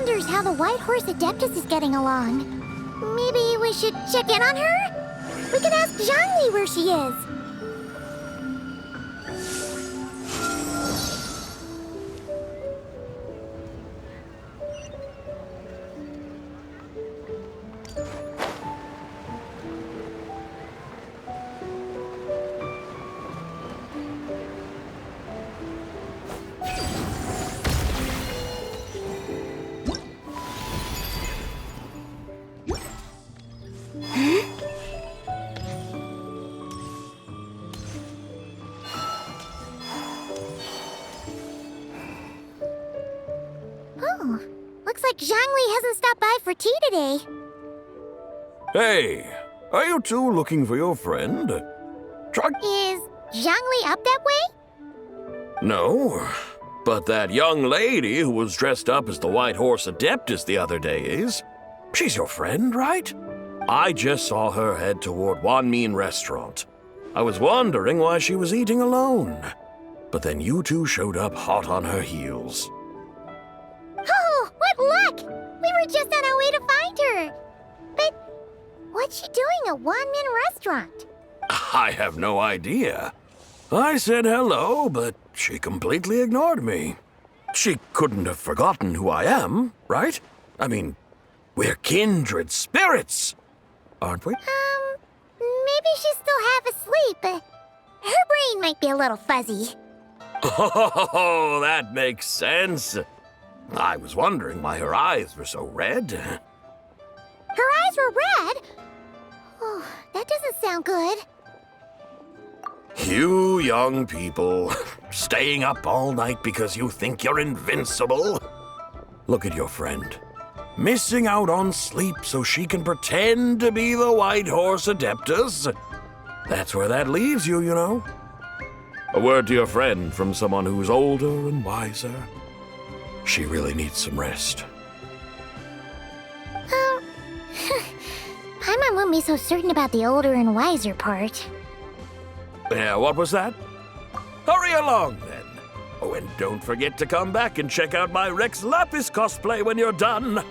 wonders how the White Horse Adeptus is getting along. Maybe we should check in on her? We can ask Zhongli where she is. Oh, looks like Zhongli hasn't stopped by for tea today. Hey, are you two looking for your friend? Try... Is Zhongli up that way? No, but that young lady who was dressed up as the White Horse Adeptus the other day is. She's your friend, right? I just saw her head toward Wanmin Restaurant. I was wondering why she was eating alone. But then you two showed up hot on her heels. Oh, what luck! We were just on our way to find her. But what's she doing at Wanmin Restaurant? I have no idea. I said hello, but she completely ignored me. She couldn't have forgotten who I am, right? I mean, we're kindred spirits, aren't we? Maybe she's still half asleep. Her brain might be a little fuzzy. Oh, that makes sense. I was wondering why her eyes were so red. Her eyes were red? Oh, that doesn't sound good. You young people, staying up all night because you think you're invincible. Look at your friend, missing out on sleep so she can pretend to be the White Horse Adeptus. That's where that leaves you, you know. A word to your friend from someone who's older and wiser. She really needs some rest. Paimon won't be so certain about the older and wiser part. Yeah, what was that? Hurry along, then. Oh, and don't forget to come back and check out my Rex Lapis cosplay when you're done.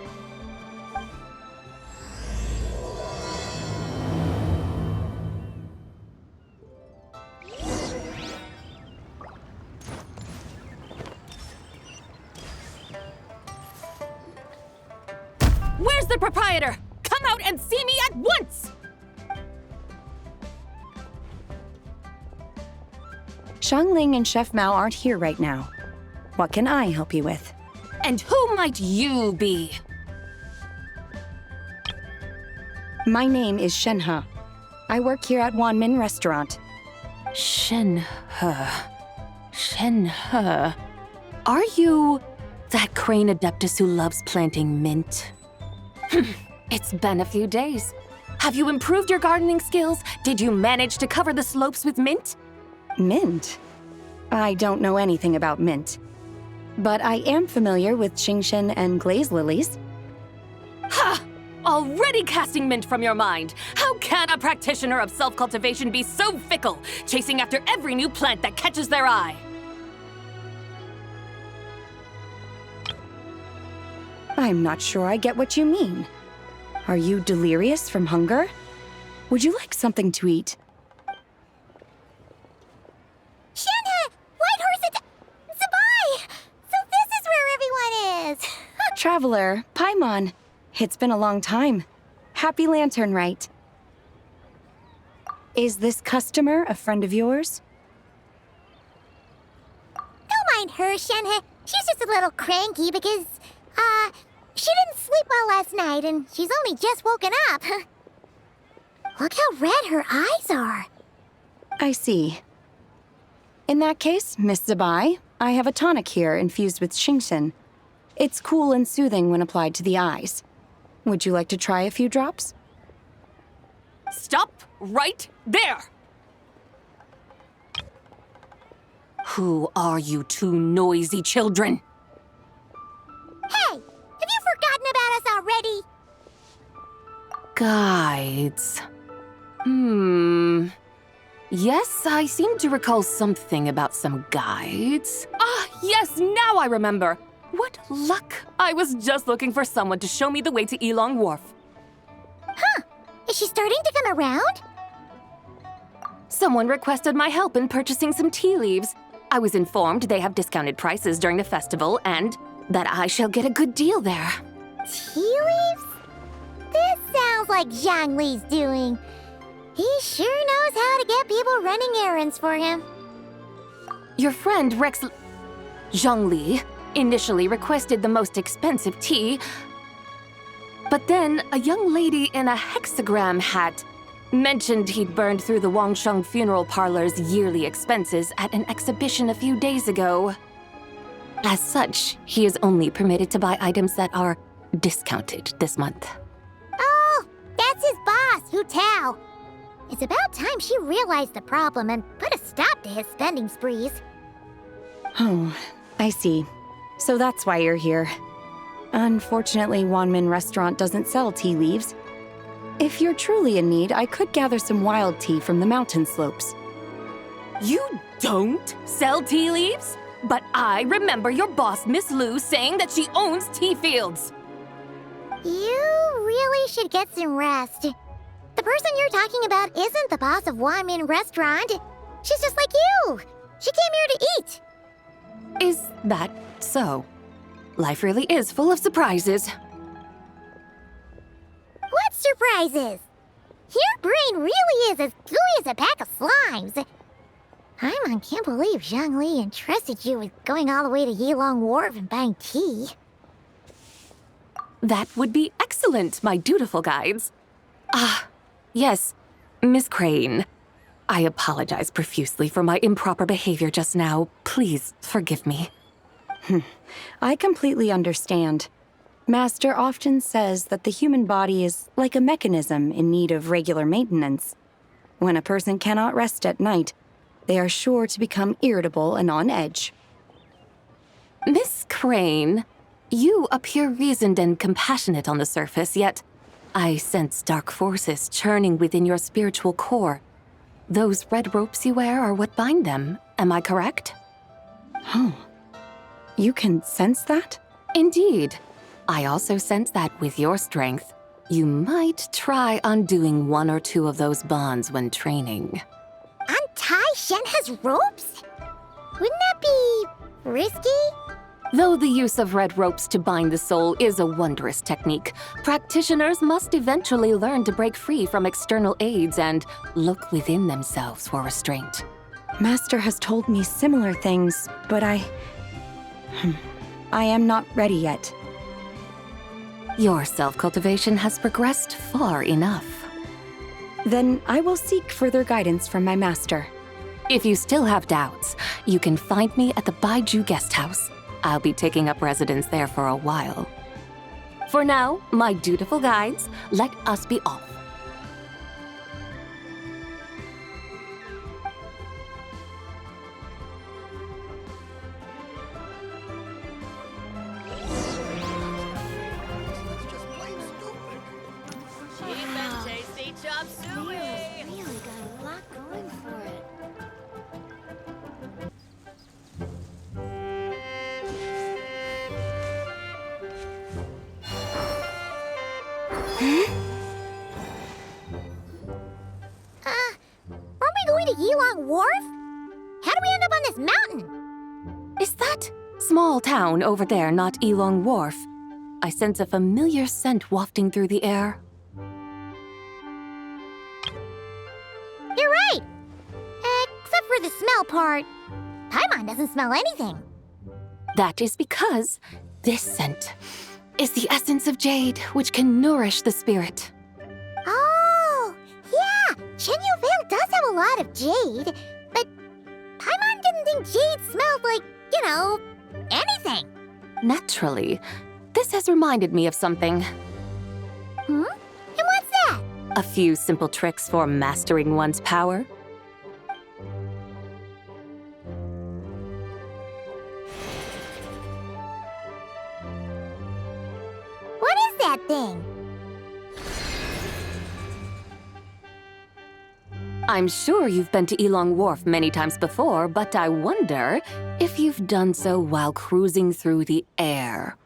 Where's the proprietor? Come out and see me at once! Xiangling and Chef Mao aren't here right now. What can I help you with? And who might you be? My name is Shenhe. I work here at Wanmin Restaurant. Shenhe. Shenhe. Are you that crane adeptus who loves planting mint? It's been a few days. Have you improved your gardening skills? Did you manage to cover the slopes with mint? Mint? I don't know anything about mint. But I am familiar with Genshin and glaze lilies. Ha! Already casting mint from your mind. How can a practitioner of self-cultivation be so fickle, chasing after every new plant that catches their eye? I'm not sure I get what you mean. Are you delirious from hunger? Would you like something to eat? Shenhe! White Horse Zibai! So this is where everyone is! Traveler, Paimon. It's been a long time. Happy Lanternlit. Is this customer a friend of yours? Don't mind her, Shenhe. She's just a little cranky because, she didn't sleep well last night and she's only just woken up. Look how red her eyes are. I see. In that case, Miss Zibai, I have a tonic here infused with Genshin. It's cool and soothing when applied to the eyes. Would you like to try a few drops? Stop right there! Who are you two noisy children? Hey, have you forgotten about us already? Guides. Yes, I seem to recall something about some guides. Ah, yes, now I remember. What luck! I was just looking for someone to show me the way to Elong Wharf. Is she starting to come around? Someone requested my help in purchasing some tea leaves. I was informed they have discounted prices during the festival and that I shall get a good deal there. Tea leaves? This sounds like Zhongli's doing. He sure knows how to get people running errands for him. Your friend Rex Zhongli initially requested the most expensive tea, but then a young lady in a hexagram hat mentioned he'd burned through the Wangsheng funeral parlor's yearly expenses at an exhibition a few days ago. As such, he is only permitted to buy items that are discounted this month. Oh, that's his boss, Hu Tao. It's about time she realized the problem and put a stop to his spending sprees. Oh, I see. So that's why you're here. Unfortunately, Wanmin Restaurant doesn't sell tea leaves. If you're truly in need, I could gather some wild tea from the mountain slopes. You don't sell tea leaves? But I remember your boss, Miss Lu, saying that she owns tea fields. You really should get some rest. The person you're talking about isn't the boss of Wanmin Restaurant. She's just like you. She came here to eat. Is that so? Life really is full of surprises. What surprises? Your brain really is as gooey as a pack of slimes. Paimon can't believe Zhongli entrusted you with going all the way to Yilong Wharf and buying tea. That would be excellent, my dutiful guides. Ah, yes, Miss Crane. I apologize profusely for my improper behavior just now. Please forgive me. I completely understand. Master often says that the human body is like a mechanism in need of regular maintenance. When a person cannot rest at night, they are sure to become irritable and on edge. Miss Crane, you appear reasoned and compassionate on the surface, yet I sense dark forces churning within your spiritual core. Those red ropes you wear are what bind them, am I correct? Oh, you can sense that? Indeed. I also sense that with your strength, you might try undoing one or two of those bonds when training. Untie Shen has ropes? Wouldn't that be risky? Though the use of red ropes to bind the soul is a wondrous technique, practitioners must eventually learn to break free from external aids and look within themselves for restraint. Master has told me similar things, but I am not ready yet. Your self-cultivation has progressed far enough. Then I will seek further guidance from my master. If you still have doubts, you can find me at the Baiju Guest House. I'll be taking up residence there for a while. For now, my dutiful guides, let us be off. Really got a lot going for it. Aren't we going to Yilong Wharf? How do we end up on this mountain? Is that small town over there not Elong Wharf? I sense a familiar scent wafting through the air. You're right. Except for the smell part. Paimon doesn't smell anything. That is because this scent is the essence of jade, which can nourish the spirit. Oh, yeah. Chenyu Vale does have a lot of jade, but Paimon didn't think jade smelled like, anything. Naturally, this has reminded me of something. And what's that? A few simple tricks for mastering one's power. What is that thing? I'm sure you've been to Elong Wharf many times before, but I wonder if you've done so while cruising through the air.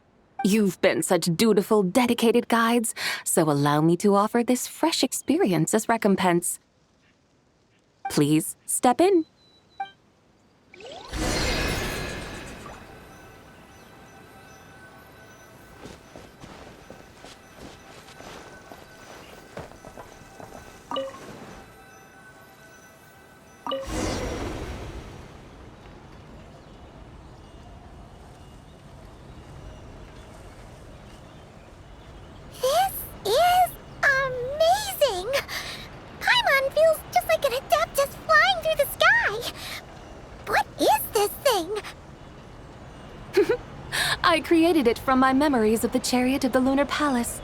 You've been such dutiful, dedicated guides, so allow me to offer this fresh experience as recompense. Please step in. I created it from my memories of the chariot of the Lunar Palace.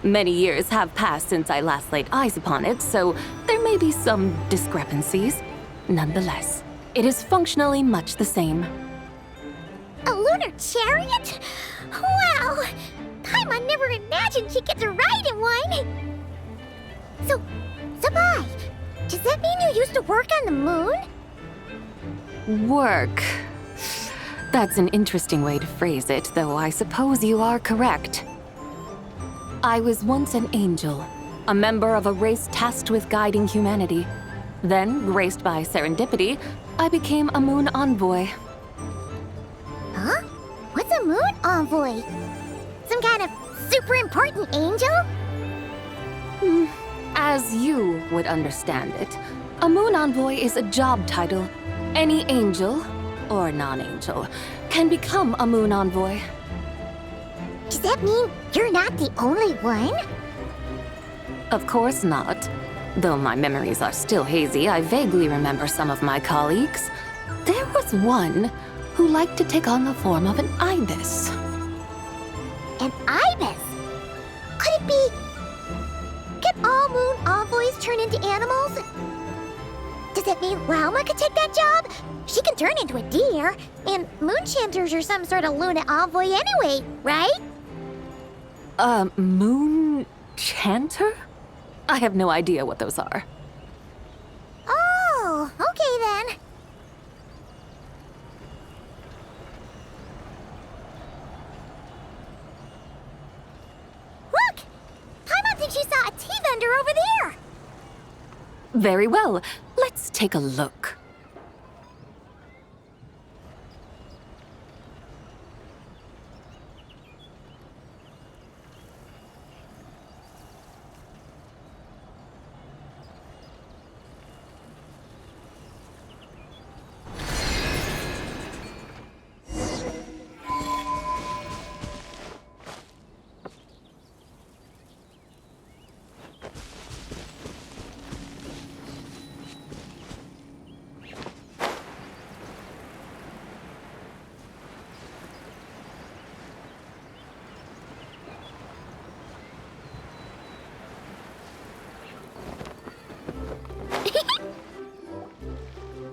Many years have passed since I last laid eyes upon it, so there may be some discrepancies. Nonetheless, it is functionally much the same. A lunar chariot? Wow! Paimon never imagined she'd get to ride in one! So, Zibai, does that mean you used to work on the moon? Work. That's an interesting way to phrase it, though I suppose you are correct. I was once an angel, a member of a race tasked with guiding humanity. Then, graced by serendipity, I became a moon envoy. Huh? What's a moon envoy? Some kind of super important angel? As you would understand it, a moon envoy is a job title. Any angel, or non-angel, can become a moon envoy. Does that mean you're not the only one? Of course not. Though my memories are still hazy, I vaguely remember some of my colleagues. There was one who liked to take on the form of an ibis. An ibis? Could it be... Can all moon envoys turn into animals? Does that mean Lauma could take that job? She can turn into a deer, and moon chanters are some sort of Luna envoy anyway, right? Moon chanter? I have no idea what those are. Oh, okay then. Look! Paimon thinks she saw a tea vendor over there! Very well. Let's take a look.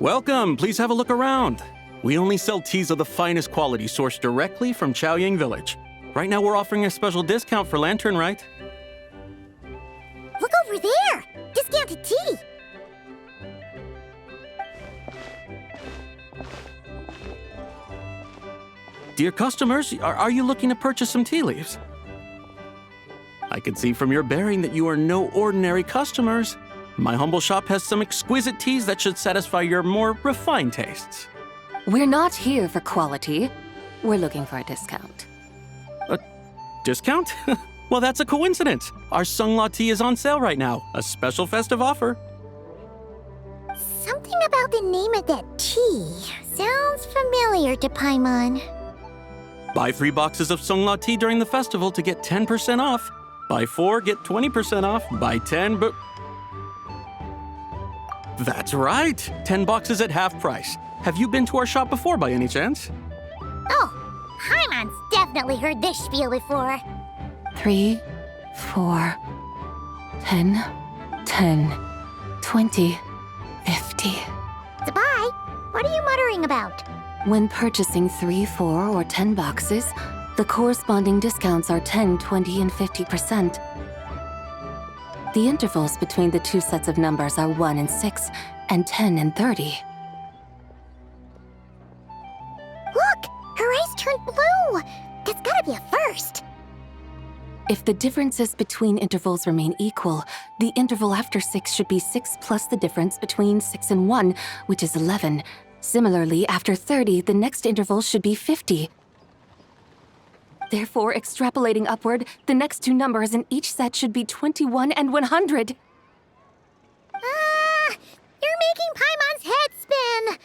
Welcome, please have a look around. We only sell teas of the finest quality sourced directly from Xianyun village. Right now we're offering a special discount for Lanternlit. Look over there! Discounted tea! Dear customers, are you looking to purchase some tea leaves? I can see from your bearing that you are no ordinary customers. My humble shop has some exquisite teas that should satisfy your more refined tastes. We're not here for quality. We're looking for a discount. A discount? Well, that's a coincidence. Our Zhongli tea is on sale right now. A special festive offer. Something about the name of that tea sounds familiar to Paimon. Buy 3 boxes of Zhongli tea during the festival to get 10% off. Buy 4, get 20% off. Buy 10, but... That's right! 10 boxes at half price. Have you been to our shop before by any chance? Oh, Paimon's definitely heard this spiel before. 3, 4, 10, 10, 20, 50. Zibai, what are you muttering about? When purchasing 3, 4, or 10 boxes, the corresponding discounts are 10, 20, and 50%. The intervals between the two sets of numbers are 1 and 6, and 10 and 30. Look! Her eyes turned blue! That's gotta be a first. If the differences between intervals remain equal, the interval after 6 should be 6 plus the difference between 6 and 1, which is 11. Similarly, after 30, the next interval should be 50. Therefore, extrapolating upward, the next two numbers in each set should be 21 and 100. You're making Paimon's head spin!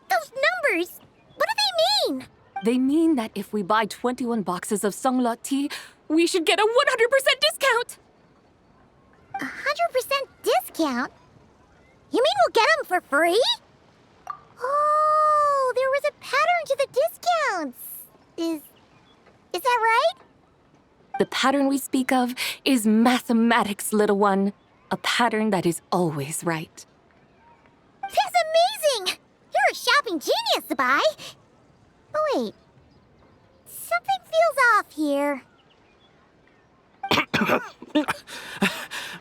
Those numbers, what do they mean? They mean that if we buy 21 boxes of Songlot tea, we should get a 100% discount! 100% discount? You mean we'll get them for free? Oh, there was a pattern to the discounts. Is that right? The pattern we speak of is mathematics, little one. A pattern that is always right. That's amazing! You're a shopping genius, Zibai. Oh, wait. Something feels off here.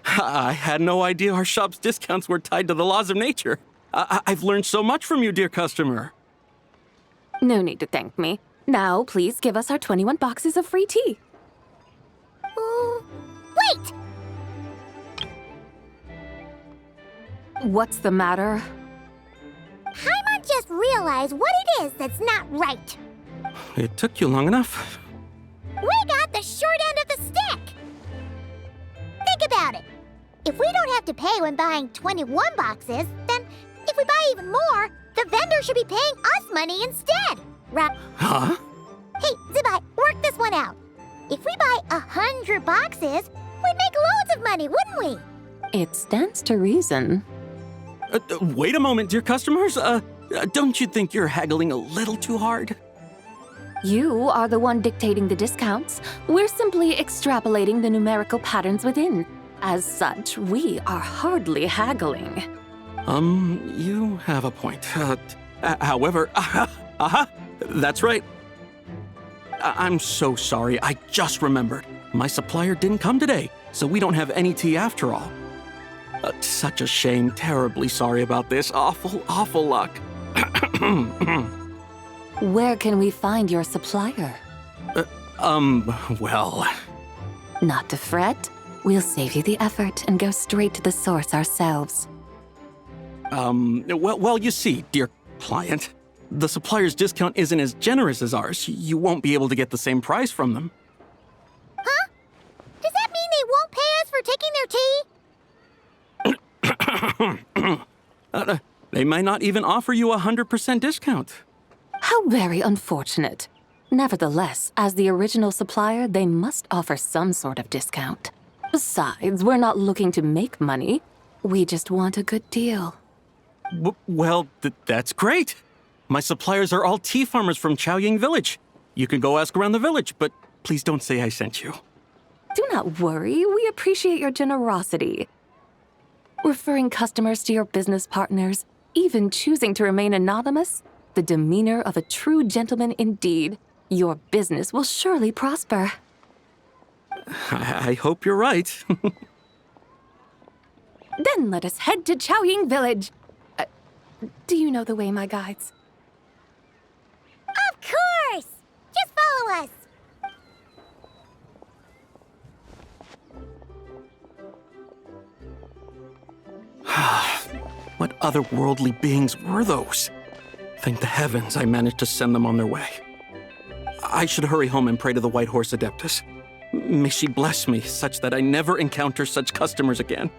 I had no idea our shop's discounts were tied to the laws of nature. I've learned so much from you, dear customer. No need to thank me. Now, please give us our 21 boxes of free tea. Wait! What's the matter? Paimon just realized what it is that's not right. It took you long enough. We got the short end of the stick. Think about it. If we don't have to pay when buying 21 boxes, then if we buy even more, the vendor should be paying us money instead. Right? Huh? Hey, Zibai, work this one out. If we buy 100 boxes, we'd make loads of money, wouldn't we? It stands to reason. Wait a moment, dear customers. Don't you think you're haggling a little too hard? You are the one dictating the discounts. We're simply extrapolating the numerical patterns within. As such, we are hardly haggling. You have a point. However, that's right. I'm so sorry. I just remembered. My supplier didn't come today, so we don't have any tea after all. Such a shame. Terribly sorry about this. Awful luck. Where can we find your supplier? Well... Not to fret. We'll save you the effort and go straight to the source ourselves. Well, you see, dear client, the supplier's discount isn't as generous as ours. You won't be able to get the same price from them. Huh? Does that mean they won't pay us for taking their tea? They might not even offer you a 100% discount. How very unfortunate. Nevertheless, as the original supplier, they must offer some sort of discount. Besides, we're not looking to make money. We just want a good deal. Well, that's great. My suppliers are all tea farmers from Xianyun village. You can go ask around the village, but please don't say I sent you. Do not worry. We appreciate your generosity. Referring customers to your business partners, even choosing to remain anonymous, the demeanor of a true gentleman indeed. Your business will surely prosper. I hope you're right. Then let us head to Xiaoying village. Do you know the way, my guides? Of course! Just follow us. What otherworldly beings were those? Thank the heavens I managed to send them on their way. I should hurry home and pray to the White Horse Adeptus. May she bless me such that I never encounter such customers again.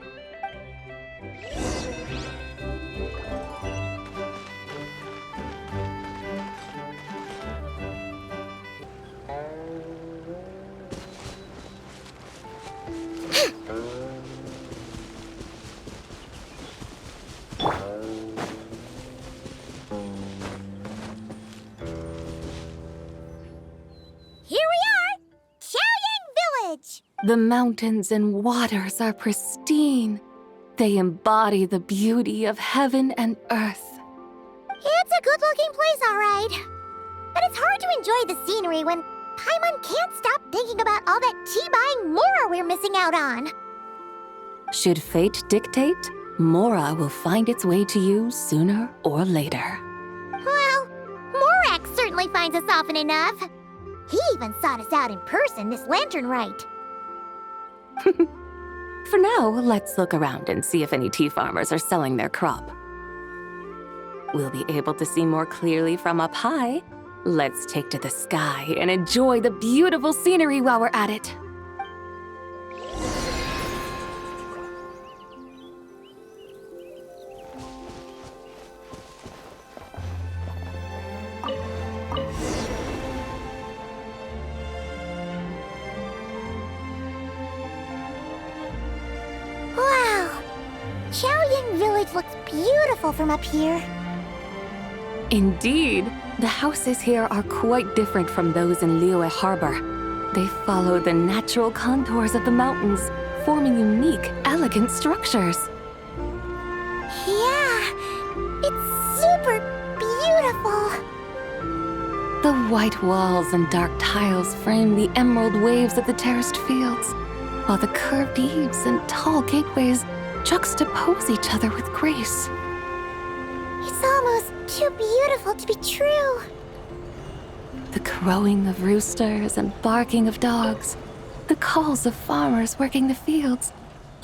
The mountains and waters are pristine. They embody the beauty of heaven and earth. It's a good-looking place, all right. But it's hard to enjoy the scenery when Paimon can't stop thinking about all that tea-buying more we're missing out on. Should fate dictate, Mora will find its way to you sooner or later. Well, Morak certainly finds us often enough. He even sought us out in person this lantern rite. For now, let's look around and see if any tea farmers are selling their crop. We'll be able to see more clearly from up high. Let's take to the sky and enjoy the beautiful scenery while we're at it. Wow! Xianyun village looks beautiful from up here. Indeed, the houses here are quite different from those in LiYue Harbor. They follow the natural contours of the mountains, forming unique, elegant structures. Yeah, it's super beautiful. The white walls and dark tiles frame the emerald waves of the terraced fields, while the curved eaves and tall gateways juxtapose each other with grace. It's almost too beautiful to be true. The crowing of roosters and barking of dogs, the calls of farmers working the fields,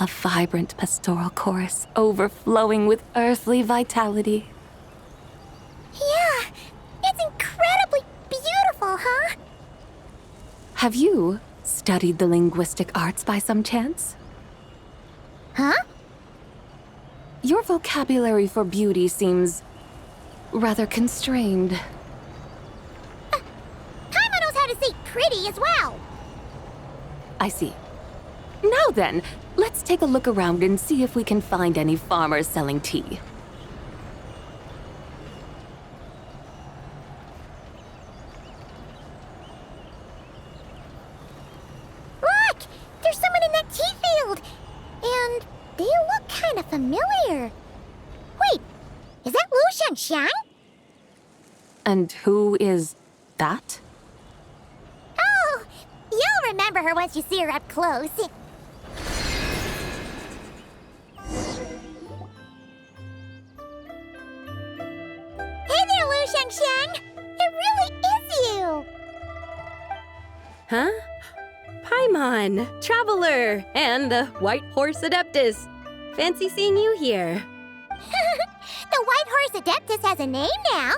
a vibrant pastoral chorus overflowing with earthly vitality. Yeah, it's incredibly beautiful, huh? Have you studied the linguistic arts by some chance? Huh? Your vocabulary for beauty seems rather constrained. Paimon knows how to say pretty as well. I see. Now then, let's take a look around and see if we can find any farmers selling tea. Look! There's someone in that tea field! And they look kind of familiar. Wait, is that Lu Xiangshan? And who is that? Oh, you'll remember her once you see her up close. Hey there, Lu Xiangshan! It really is you! Huh? Paimon, Traveler, and the White Horse Adeptus. Fancy seeing you here. The White Horse Adeptus has a name now.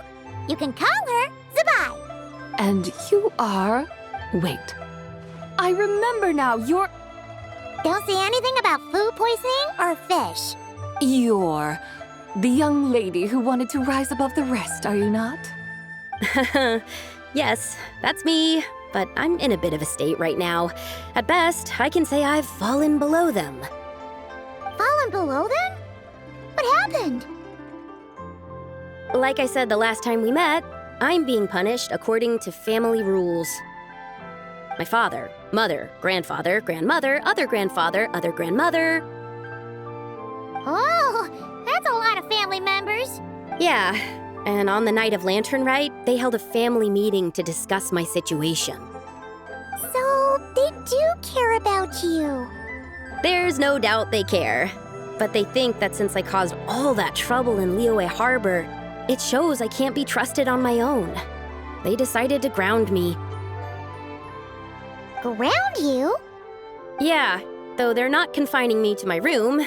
You can call her Zibai. And you are... Wait. I remember now, you're Don't say anything about food poisoning or fish. the young lady who wanted to rise above the rest, are you not? Yes, that's me, but I'm in a bit of a state right now. At best, I can say I've fallen below them. Fallen below them? What happened? Like I said the last time we met, I'm being punished according to family rules. My father, mother, grandfather, grandmother, other grandfather, other grandmother. Oh, that's a lot of family members. Yeah, and on the night of Lantern Rite, they held a family meeting to discuss my situation. So they do care about you. There's no doubt they care. But they think that since I caused all that trouble in LiYue Harbor, it shows I can't be trusted on my own. They decided to ground me. Ground you? Yeah, though they're not confining me to my room.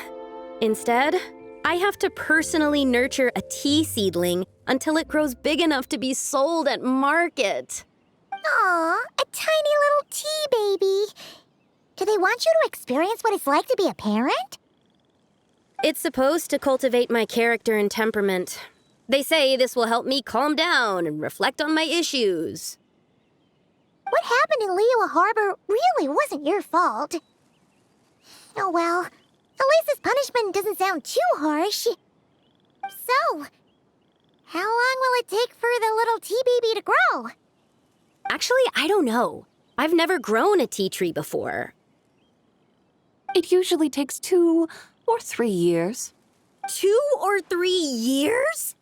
Instead, I have to personally nurture a tea seedling until it grows big enough to be sold at market. Aw, a tiny little tea baby. Do they want you to experience what it's like to be a parent? It's supposed to cultivate my character and temperament. They say this will help me calm down and reflect on my issues. What happened in LiYue Harbor really wasn't your fault. Oh well, at least this punishment doesn't sound too harsh. So, how long will it take for the little tea baby to grow? Actually, I don't know. I've never grown a tea tree before. It usually takes 2 or 3 years. 2 or 3 years?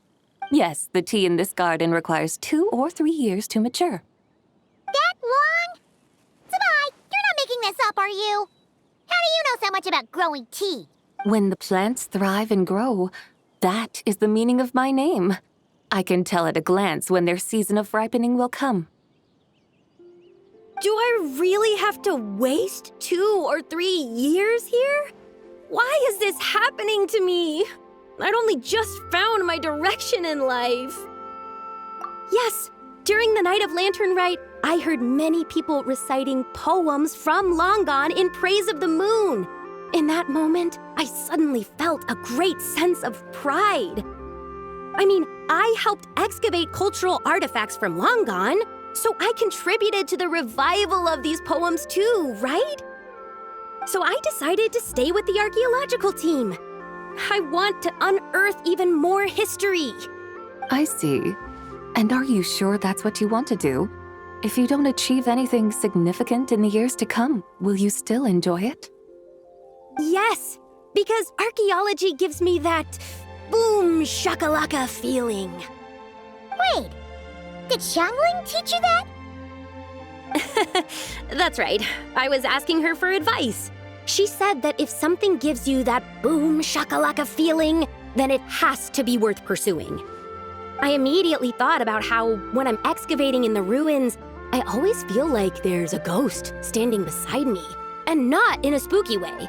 Yes, the tea in this garden requires 2 or 3 years to mature. That long? Zibai, you're not making this up, are you? How do you know so much about growing tea? When the plants thrive and grow, that is the meaning of my name. I can tell at a glance when their season of ripening will come. Do I really have to waste 2 or 3 years here? Why is this happening to me? I'd only just found my direction in life. Yes, during the night of Lantern Rite, I heard many people reciting poems from long gone in praise of the moon. In that moment, I suddenly felt a great sense of pride. I mean, I helped excavate cultural artifacts from long gone, so I contributed to the revival of these poems too, right? So I decided to stay with the archaeological team. I want to unearth even more history. I see. And are you sure that's what you want to do? If you don't achieve anything significant in the years to come, will you still enjoy it? Yes, because archaeology gives me that boom shakalaka feeling. Wait, did Xianyun teach you that? That's right. I was asking her for advice. She said that if something gives you that boom shakalaka feeling, then it has to be worth pursuing. I immediately thought about how when I'm excavating in the ruins, I always feel like there's a ghost standing beside me, and not in a spooky way.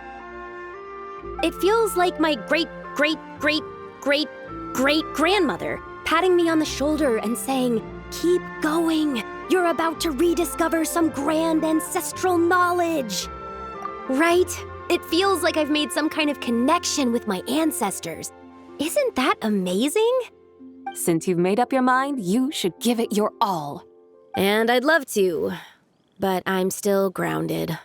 It feels like my great-great-great-great-great-grandmother patting me on the shoulder and saying, "Keep going. You're about to rediscover some grand ancestral knowledge." Right? It feels like I've made some kind of connection with my ancestors. Isn't that amazing? Since you've made up your mind, you should give it your all. And I'd love to, but I'm still grounded.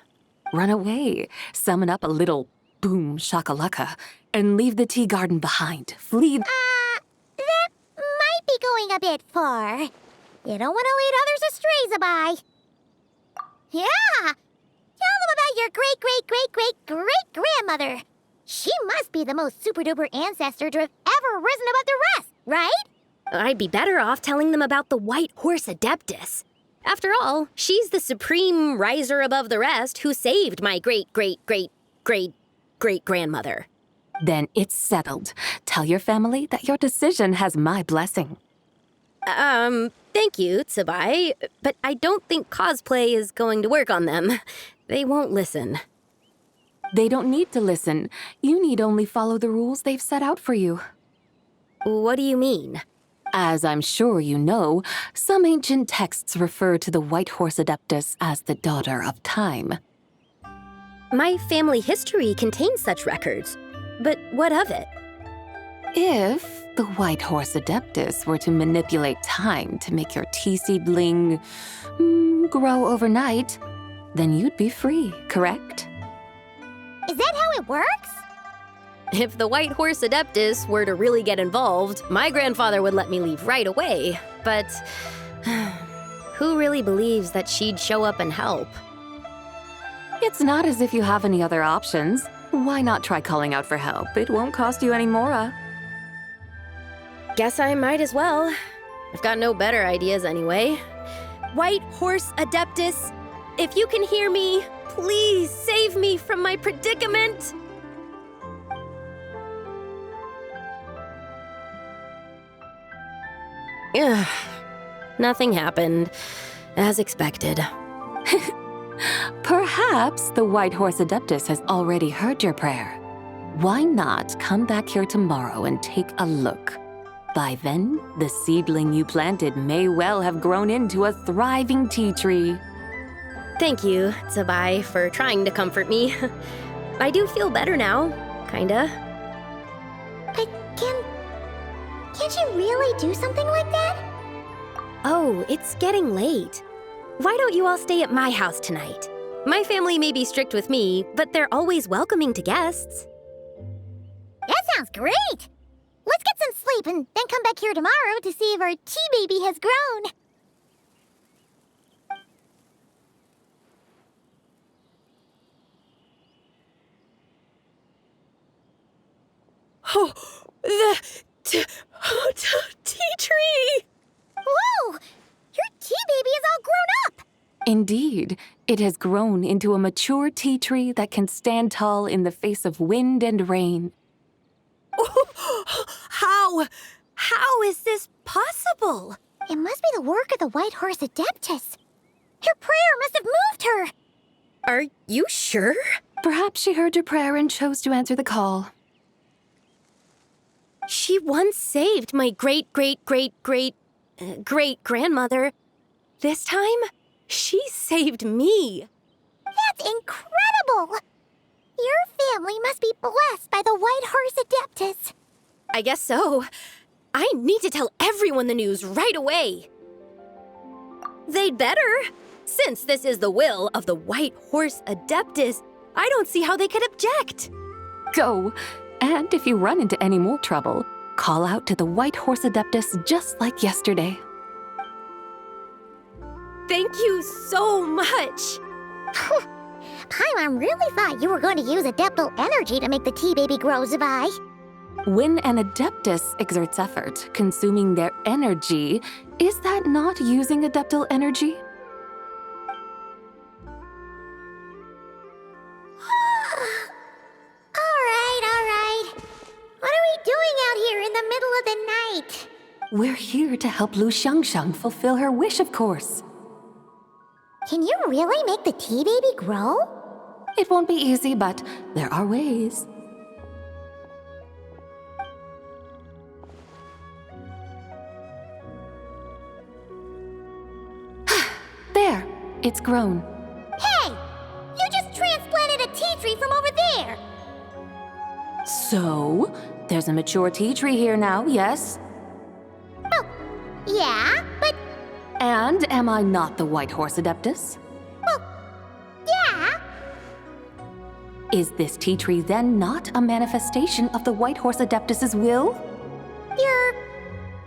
Run away, summon up a little boom shakalaka, and leave the tea garden behind. Flee. That might be going a bit far. You don't want to lead others astray, Zibai. Yeah! Tell them about your great-great-great-great-great-grandmother. She must be the most super-duper ancestor to have ever risen above the rest, right? I'd be better off telling them about the White Horse Adeptus. After all, she's the supreme riser above the rest who saved my great-great-great-great-great-grandmother. Then it's settled. Tell your family that your decision has my blessing. Thank you, Zibai, but I don't think cosplay is going to work on them. They won't listen. They don't need to listen. You need only follow the rules they've set out for you. What do you mean? As I'm sure you know, some ancient texts refer to the White Horse Adeptus as the Daughter of Time. My family history contains such records, but what of it? If the White Horse Adeptus were to manipulate time to make your tea seedling grow overnight, then you'd be free, correct? Is that how it works? If the White Horse Adeptus were to really get involved, my grandfather would let me leave right away. But who really believes that she'd show up and help? It's not as if you have any other options. Why not try calling out for help? It won't cost you any more. Guess I might as well. I've got no better ideas anyway. White Horse Adeptus, if you can hear me, please save me from my predicament. Ugh. Nothing happened, as expected. Perhaps the White Horse Adeptus has already heard your prayer. Why not come back here tomorrow and take a look? By then, the seedling you planted may well have grown into a thriving tea tree. Thank you, Zibai, for trying to comfort me. I do feel better now, kinda. Can't you really do something like that? Oh, it's getting late. Why don't you all stay at my house tonight? My family may be strict with me, but they're always welcoming to guests. That sounds great! Let's get some sleep and then come back here tomorrow to see if our tea baby has grown. Oh, the tea tree! Whoa! Your tea baby is all grown up! Indeed, it has grown into a mature tea tree that can stand tall in the face of wind and rain. How is this possible? It must be the work of the White Horse Adeptus. Your prayer must have moved her. Are you sure? Perhaps she heard your prayer and chose to answer the call. She once saved my great-great-great-great-great-grandmother. This time, she saved me. That's incredible! Your family must be blessed by the White Horse Adeptus. I guess so. I need to tell everyone the news right away. They'd better. Since this is the will of the White Horse Adeptus, I don't see how they could object. Go, and if you run into any more trouble, call out to the White Horse Adeptus just like yesterday. Thank you so much. Paimon really thought you were going to use Adeptal energy to make the tea baby grow, Zibai. When an Adeptus exerts effort, consuming their energy, is that not using Adeptal energy? All right. What are we doing out here in the middle of the night? We're here to help Lu Xiangxiang fulfill her wish, of course. Can you really make the tea baby grow? It won't be easy, but there are ways. There, it's grown. Hey! You just transplanted a tea tree from over there! So, there's a mature tea tree here now, yes? Oh, yeah, but And am I not the White Horse Adeptus? well, yeah. Is this tea tree then not a manifestation of the White Horse Adeptus's will? You're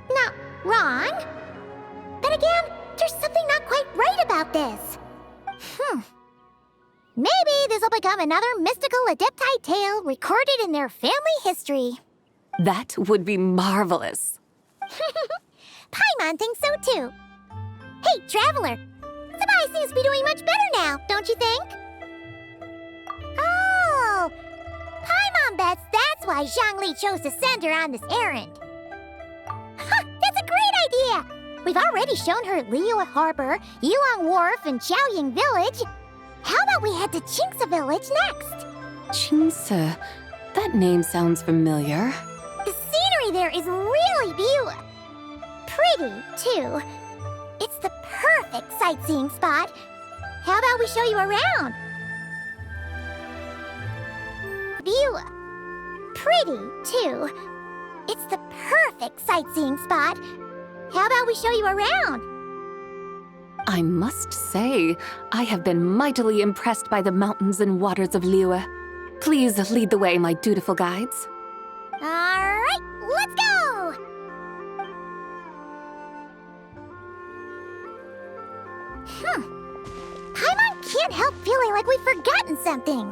not wrong. But again, there's something not quite right about this. Maybe this will become another mystical Adepti tale recorded in their family history. That would be marvelous. Paimon thinks so too. Hey, Traveler! Zibai seems to be doing much better now, don't you think? Oh! Paimon bets that's why Zhongli chose to send her on this errand. That's a great idea! We've already shown her LiYue Harbor, Yilong Wharf, and Xiaoying Village. How about we head to Qingce Village next? Qingce. That name sounds familiar. The scenery there is really beautiful. Pretty, too. It's the perfect sightseeing spot. How about we show you around? View. Pretty, too. It's the perfect sightseeing spot. How about we show you around? I must say, I have been mightily impressed by the mountains and waters of LiYue. Please lead the way, my dutiful guides. All right, let's go! Paimon can't help feeling like we've forgotten something.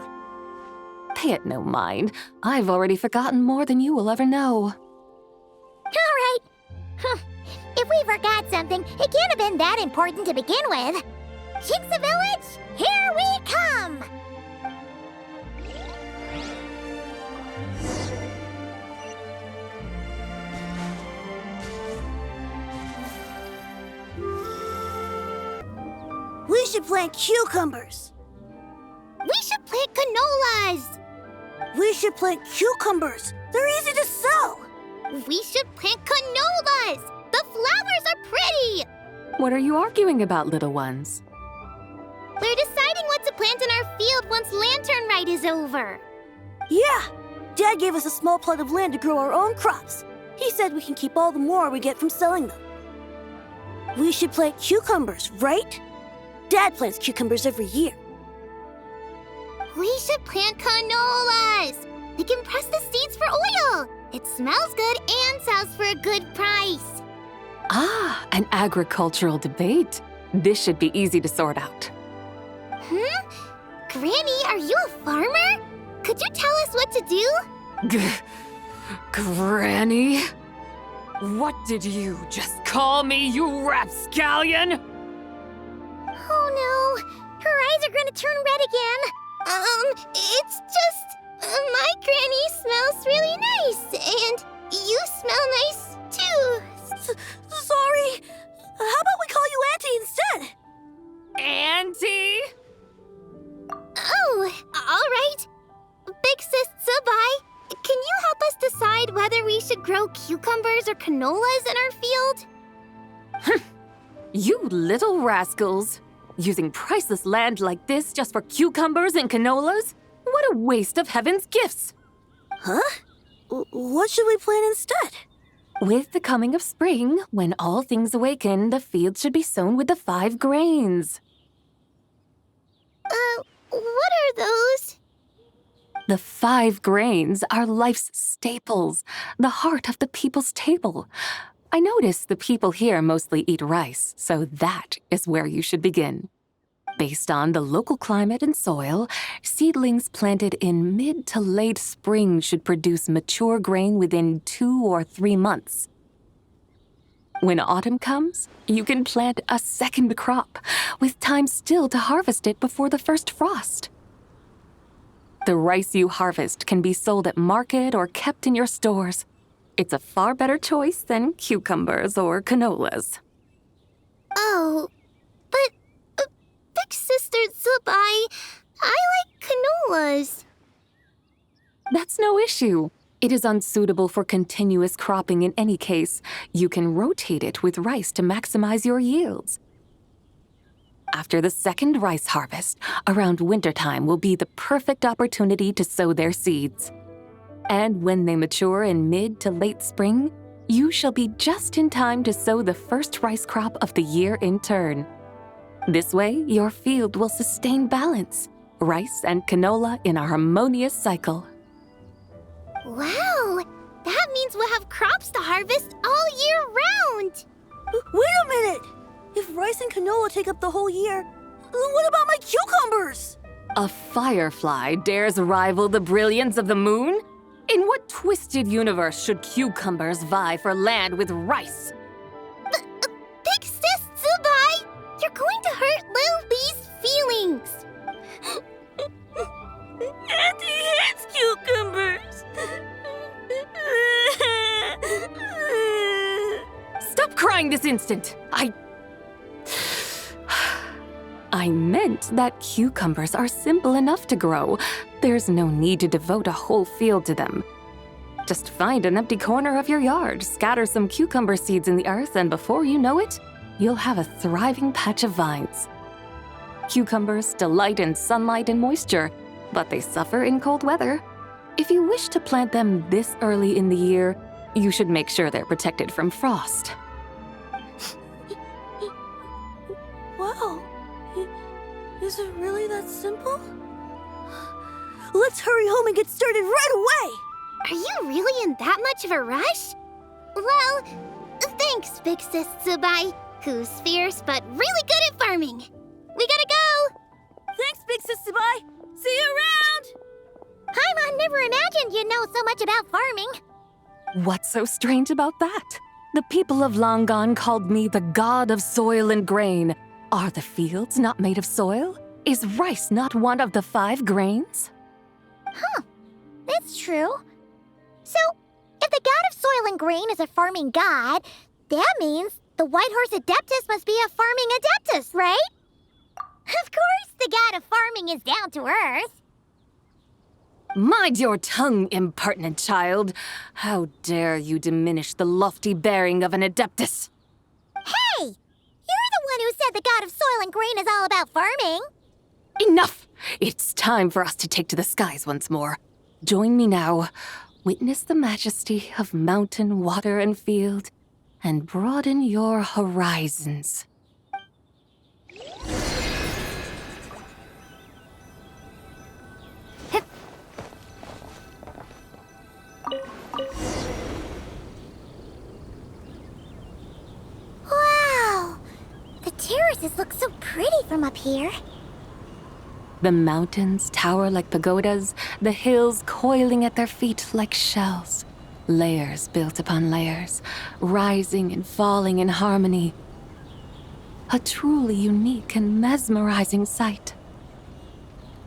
Pay it no mind. I've already forgotten more than you will ever know. All right. If we forgot something, it can't have been that important to begin with. Qingce Village, here we come! We should plant cucumbers. We should plant canolas! We should plant cucumbers. They're easy to sow. We should plant canolas! The flowers are pretty! What are you arguing about, little ones? We're deciding what to plant in our field once Lanternlit is over. Yeah, Dad gave us a small plot of land to grow our own crops. He said we can keep all the more we get from selling them. We should plant cucumbers, right? Dad plants cucumbers every year. We should plant canolas! We can press the seeds for oil! It smells good and sells for a good price. Ah, an agricultural debate. This should be easy to sort out. Granny, are you a farmer? Could you tell us what to do? Granny? What did you just call me, you rapscallion? Oh no, her eyes are gonna turn red again. It's just, my granny smells really nice, and you smell nice too. Sorry. How about we call you Auntie instead? Auntie! Oh, all right. Big sis Zibai, can you help us decide whether we should grow cucumbers or canolas in our field? You little rascals! Using priceless land like this just for cucumbers and canolas? What a waste of heaven's gifts! Huh? What should we plant instead? With the coming of spring, when all things awaken, the field should be sown with the 5 grains. What are those? The 5 grains are life's staples, the heart of the people's table. I notice the people here mostly eat rice, so that is where you should begin. Based on the local climate and soil, seedlings planted in mid to late spring should produce mature grain within 2 or 3 months. When autumn comes, you can plant a second crop, with time still to harvest it before the first frost. The rice you harvest can be sold at market or kept in your stores. It's a far better choice than cucumbers or canolas. Oh, but Big Sister Zibai, I like canolas. That's no issue. It is unsuitable for continuous cropping in any case. You can rotate it with rice to maximize your yields. After the second rice harvest, around wintertime will be the perfect opportunity to sow their seeds. And when they mature in mid to late spring, you shall be just in time to sow the first rice crop of the year in turn. This way, your field will sustain balance, rice and canola in a harmonious cycle. Wow, that means we'll have crops to harvest all year round. Wait a minute! If rice and canola take up the whole year, what about my cucumbers? A firefly dares rival the brilliance of the moon? In what twisted universe should cucumbers vie for land with rice? Big Sis Zibai, you're going to hurt Lil Lee's feelings. Auntie hates cucumbers. Stop crying this instant! I meant that cucumbers are simple enough to grow. There's no need to devote a whole field to them. Just find an empty corner of your yard, scatter some cucumber seeds in the earth, and before you know it, you'll have a thriving patch of vines. Cucumbers delight in sunlight and moisture, but they suffer in cold weather. If you wish to plant them this early in the year, you should make sure they're protected from frost. Wow. Is it really that simple? Let's hurry home and get started right away! Are you really in that much of a rush? Well, thanks, Big Sis Zibai, who's fierce but really good at farming. We gotta go! Thanks, Big Sis Zibai! See you around! Paimon never imagined you'd know so much about farming. What's so strange about that? The people of long gone called me the god of soil and grain. Are the fields not made of soil? Is rice not one of the 5 grains? Huh, that's true. So, if the god of soil and grain is a farming god, that means the White Horse Adeptus must be a farming adeptus, right? Of course the god of farming is down to earth. Mind your tongue, impertinent child. How dare you diminish the lofty bearing of an adeptus? Hey! You're the one who said the god of soil and grain is all about farming. Enough! It's time for us to take to the skies once more. Join me now. Witness the majesty of mountain, water, and field, and broaden your horizons. Wow! The terraces look so pretty from up here. The mountains tower like pagodas, the hills coiling at their feet like shells. Layers built upon layers, rising and falling in harmony. A truly unique and mesmerizing sight.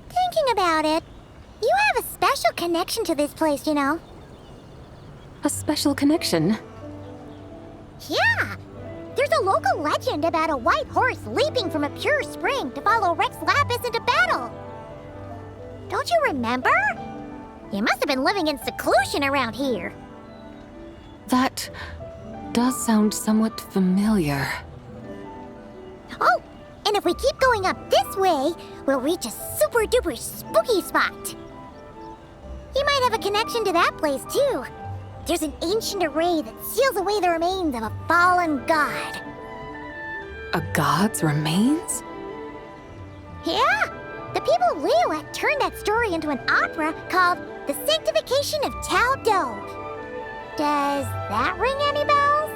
Thinking about it, you have a special connection to this place, you know. A special connection? Yeah! There's a local legend about a white horse leaping from a pure spring to follow Rex Lapis into battle. Don't you remember? You must have been living in seclusion around here. That does sound somewhat familiar. Oh, and if we keep going up this way, we'll reach a super-duper spooky spot. You might have a connection to that place, too. There's an ancient array that seals away the remains of a fallen god. A god's remains? Yeah! The people of LiYue turned that story into an opera called The Sanctification of Tao Do. Does that ring any bells?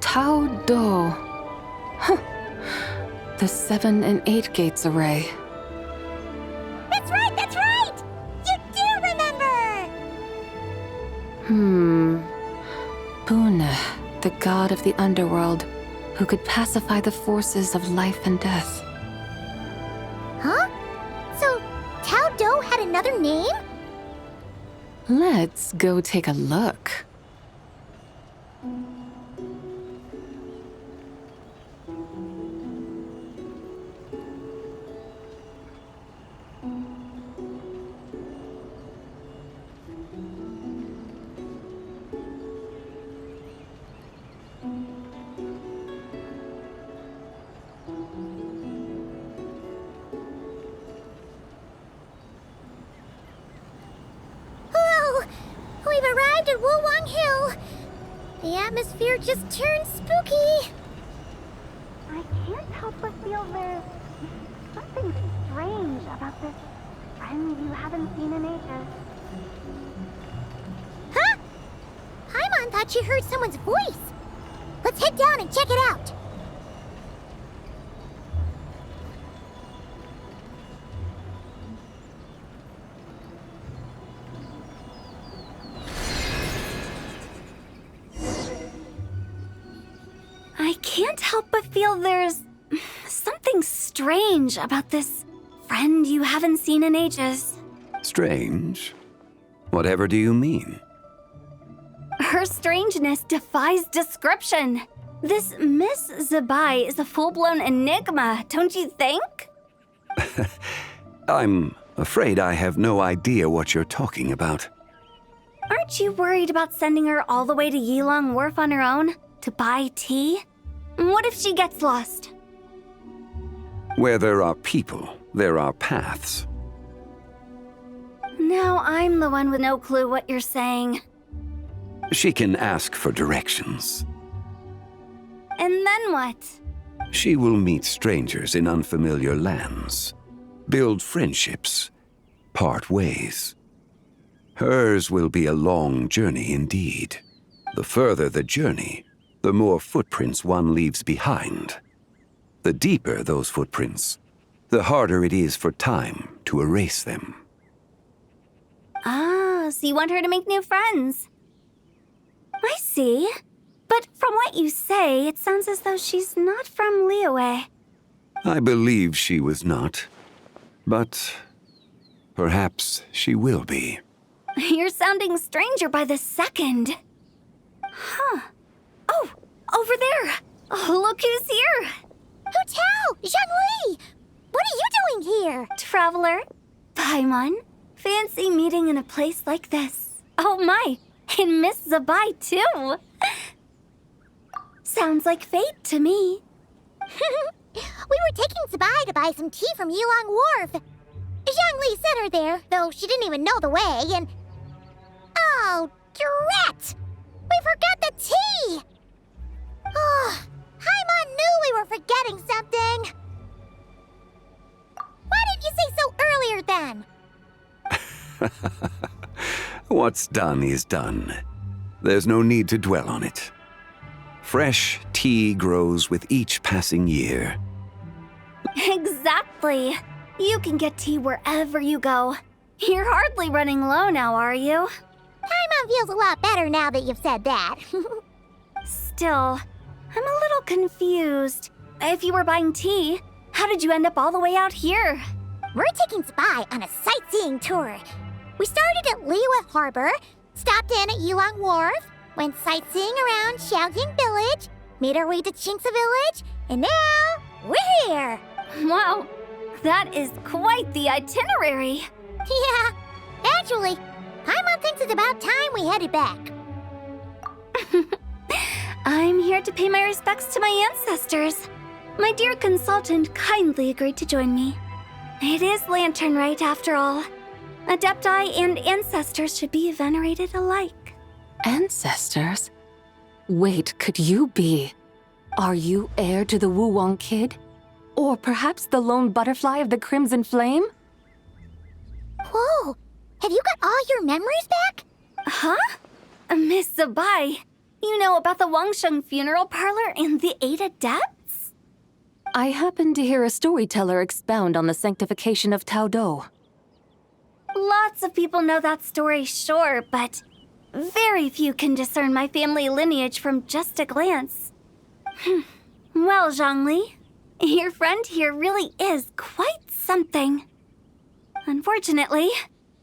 Tao Do. Huh. The 7 and 8 gates array. That's right, that's right! You do remember! Buna, the god of the underworld, who could pacify the forces of life and death. Huh? So, Tao Do had another name? Let's go take a look. Whoa! We've arrived at Wulwang Hill. The atmosphere just turned spooky. I can't help but feel there's something strange about this friend you haven't seen in ages. Huh? Paimon thought she heard someone's voice. Let's head down and check it out. I can't help but feel there's something strange about this friend you haven't seen in ages. Strange? Whatever do you mean? Her strangeness defies description. This Miss Zibai is a full-blown enigma, don't you think? I'm afraid I have no idea what you're talking about. Aren't you worried about sending her all the way to Yilong Wharf on her own to buy tea? What if she gets lost? Where there are people, there are paths. Now I'm the one with no clue what you're saying. She can ask for directions. And then what? She will meet strangers in unfamiliar lands, build friendships, part ways. Hers will be a long journey indeed. The further the journey, the more footprints one leaves behind. The deeper those footprints, the harder it is for time to erase them. Ah, so you want her to make new friends. I see. But from what you say, it sounds as though she's not from LiYue. I believe she was not, but perhaps she will be. You're sounding stranger by the second. Huh. Oh, over there. Oh, look who's here. Hu Tao! Zhongli! What are you doing here? Traveler. Paimon. Fancy meeting in a place like this. Oh my, and Miss Zibai too. Sounds like fate to me. We were taking Zibai to buy some tea from Yilong Wharf. Zhongli sent her there, though she didn't even know the way, and... Oh, drat! We forgot the tea! Oh, Paimon knew we were forgetting something. Why didn't you say so earlier then? What's done is done. There's no need to dwell on it. Fresh tea grows with each passing year. Exactly. You can get tea wherever you go. You're hardly running low now, are you? Paimon feels a lot better now that you've said that. Still, I'm a little confused. if you were buying tea, how did you end up all the way out here? We're taking Zibai on a sightseeing tour. We started at LiYue Harbor, stopped in at Yulong Wharf, went sightseeing around Xianyun Village, made our way to Qingce Village, and now we're here. Wow, that is quite the itinerary. Yeah, actually, Paimon thinks it's about time we headed back. I'm here to pay my respects to my ancestors. My dear consultant kindly agreed to join me. It is Lanternlit after all. Adepti and ancestors should be venerated alike. Ancestors? Wait, could you be? Are you heir to the Wuwang kid? Or perhaps the lone butterfly of the Crimson Flame? Whoa, have you got all your memories back? Huh? Miss Zibai, you know about the Wangsheng funeral parlor and the 8 adepts? I happened to hear a storyteller expound on the sanctification of Tao Do. Lots of people know that story, sure, but very few can discern my family lineage from just a glance. Well, Zhongli, your friend here really is quite something. Unfortunately,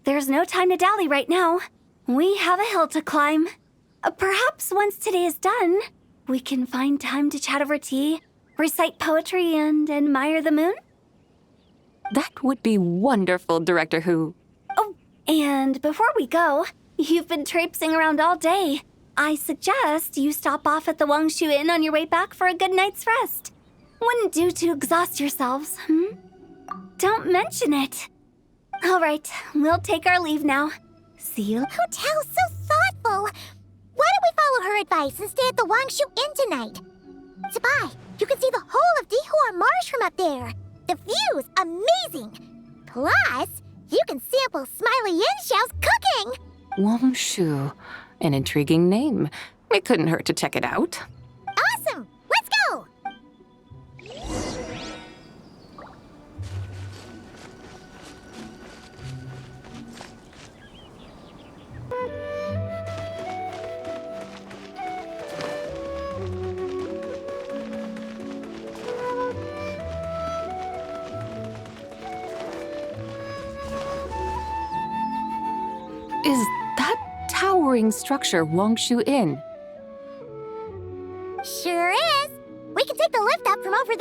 there's no time to dally right now. We have a hill to climb. Perhaps once today is done, we can find time to chat over tea, recite poetry, and admire the moon? That would be wonderful, Director Hu. Oh, and before we go, you've been traipsing around all day. I suggest you stop off at the Wangshu Inn on your way back for a good night's rest. Wouldn't do to exhaust yourselves, Don't mention it. All right, we'll take our leave now. See you. Hotel's so thoughtful. Why don't we follow her advice and stay at the Wangshu Inn tonight? Zibai, you can see the whole of Dihua Marsh from up there. The view's amazing. Plus, you can sample Smiley Yinshao's cooking. Wangshu, an intriguing name. It couldn't hurt to check it out. Awesome, let's go. Is that towering structure Wangshu Inn? Sure is. We can take the lift up from over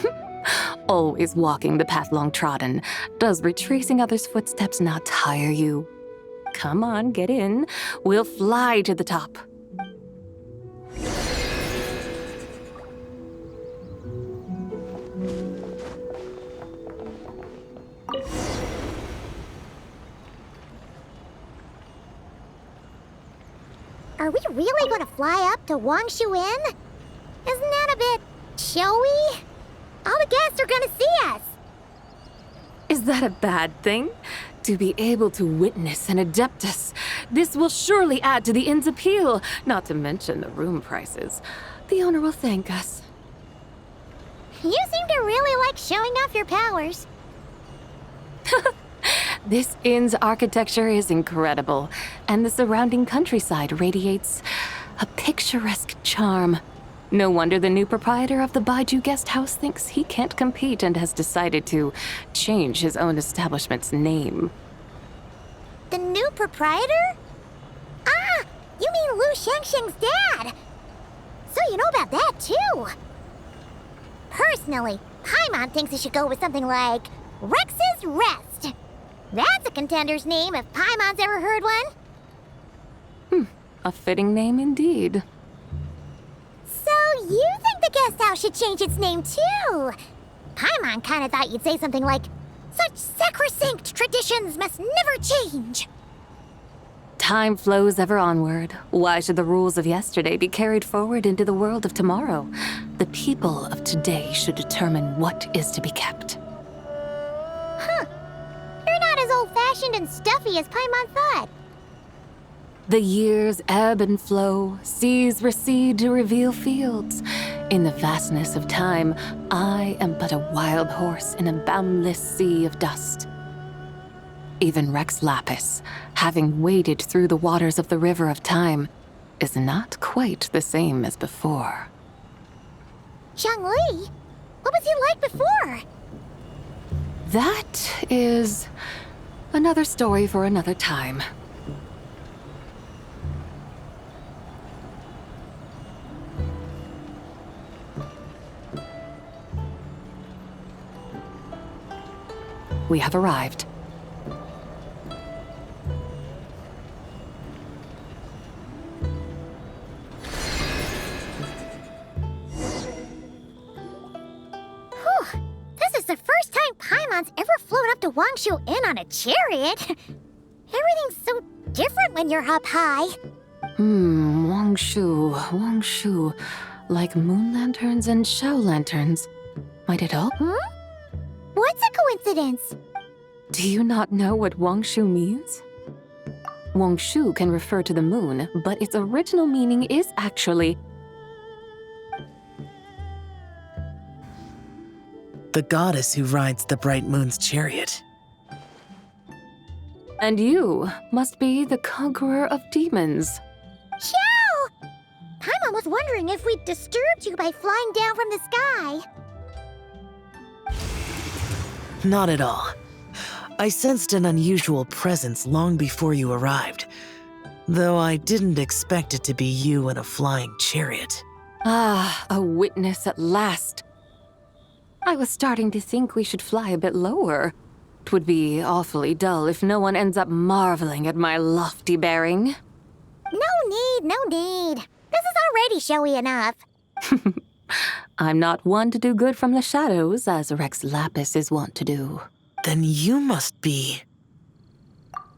there. Always walking the path long trodden. Does retracing others' footsteps not tire you? Come on, get in. We'll fly to the top. Are we really going to fly up to Wangshu Inn? Isn't that a bit showy? All the guests are going to see us. Is that a bad thing? To be able to witness an Adeptus. This will surely add to the inn's appeal, not to mention the room prices. The owner will thank us. You seem to really like showing off your powers. This inn's architecture is incredible, and the surrounding countryside radiates a picturesque charm. No wonder the new proprietor of the Baiju guest house thinks he can't compete and has decided to change his own establishment's name. The new proprietor? Ah, you mean Lu Shengsheng's dad. So you know about that, too. Personally, Paimon thinks it should go with something like Rex's Rest. That's a contender's name if Paimon's ever heard one. A fitting name indeed. So you think the guest house should change its name, too? Paimon kind of thought you'd say something like, such sacrosanct traditions must never change. Time flows ever onward. Why should the rules of yesterday be carried forward into the world of tomorrow? The people of today should determine what is to be kept. Huh. You're not as old-fashioned and stuffy as Paimon thought. The years ebb and flow, seas recede to reveal fields. In the vastness of time, I am but a wild horse in a boundless sea of dust. Even Rex Lapis, having waded through the waters of the river of time, is not quite the same as before. Zhongli? What was he like before? That is another story for another time. We have arrived. This is the first time Paimon's ever flown up to Wangshu Inn on a chariot. Everything's so different when you're up high. Wangshu. Like moon lanterns and shell lanterns. Might it help? What's a coincidence? Do you not know what Wangshu means? Wangshu can refer to the moon, but its original meaning is actually the goddess who rides the bright moon's chariot. And you must be the conqueror of demons. Chow! Paimon was wondering if we'd disturbed you by flying down from the sky. Not at all. I sensed an unusual presence long before you arrived, though I didn't expect it to be you in a flying chariot. Ah, a witness at last. I was starting to think we should fly a bit lower. It would be awfully dull if no one ends up marveling at my lofty bearing. No need. This is already showy enough. I'm not one to do good from the shadows, as Rex Lapis is wont to do. Then you must be...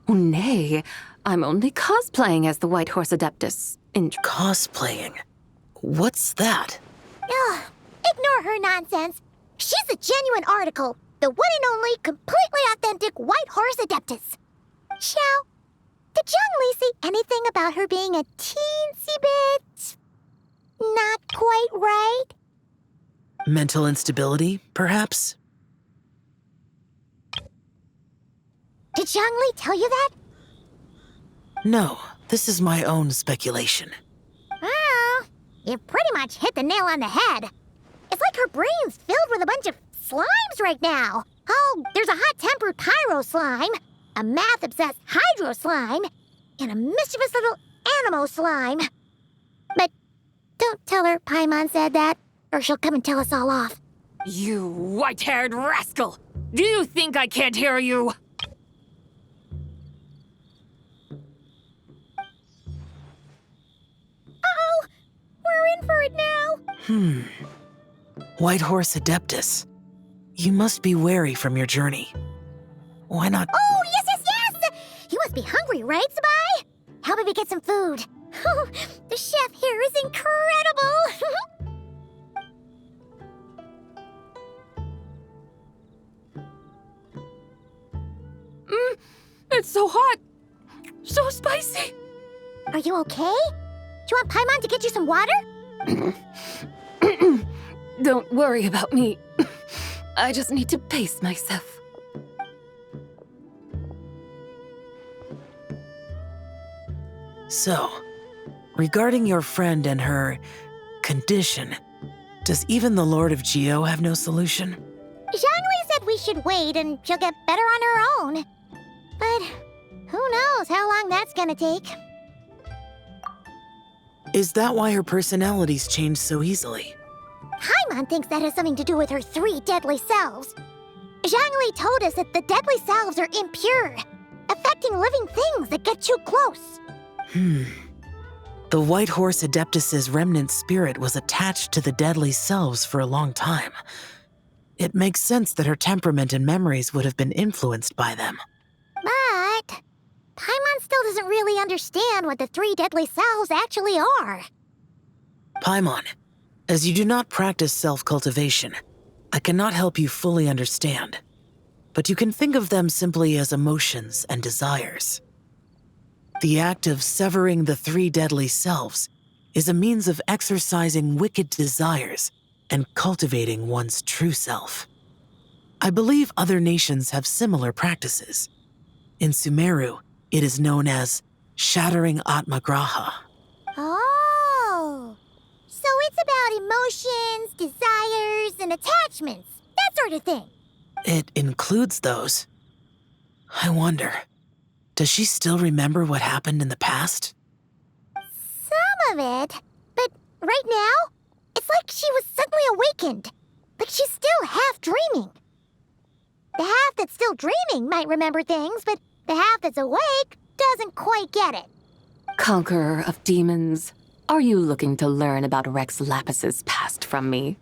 Oh, nay, I'm only cosplaying as the White Horse Adeptus. Cosplaying? What's that? Ugh, ignore her nonsense. She's a genuine article. The one and only, completely authentic White Horse Adeptus. Xiao, did Zhongli say anything about her being a teensy bit... not quite right? Mental instability, perhaps? Did Zhongli tell you that? No, this is my own speculation. Well, you pretty much hit the nail on the head. It's like her brain's filled with a bunch of slimes right now. Oh, there's a hot-tempered pyro slime, a math-obsessed hydro slime, and a mischievous little animo slime. But don't tell her Paimon said that, or she'll come and tell us all off. You white-haired rascal! Do you think I can't hear you? Uh-oh! We're in for it now! White Horse Adeptus. You must be wary from your journey. Why not... Oh, yes! You must be hungry, right, Zibai? How about we get some food? Oh, the chef here is incredible! It's so hot! So spicy! Are you okay? Do you want Paimon to get you some water? Don't worry about me. I just need to pace myself. So, regarding your friend and her... condition, does even the Lord of Geo have no solution? Zhongli said we should wait and she'll get better on her own. But who knows how long that's gonna take. Is that why her personalities change so easily? Paimon thinks that has something to do with her 3 deadly selves. Zhongli told us that the deadly selves are impure, affecting living things that get too close. The White Horse Adeptus's remnant spirit was attached to the deadly selves for a long time. It makes sense that her temperament and memories would have been influenced by them. But Paimon still doesn't really understand what the 3 deadly selves actually are. Paimon, as you do not practice self-cultivation, I cannot help you fully understand. But you can think of them simply as emotions and desires. The act of severing the 3 deadly selves is a means of exercising wicked desires and cultivating one's true self. I believe other nations have similar practices. In Sumeru, it is known as shattering Atmagraha. Oh, so it's about emotions, desires, and attachments. That sort of thing. It includes those. I wonder, does she still remember what happened in the past? Some of it. But right now, it's like she was suddenly awakened. Like she's still half dreaming. The half that's still dreaming might remember things, but the half that's awake doesn't quite get it. Conqueror of demons, are you looking to learn about Rex Lapis's past from me?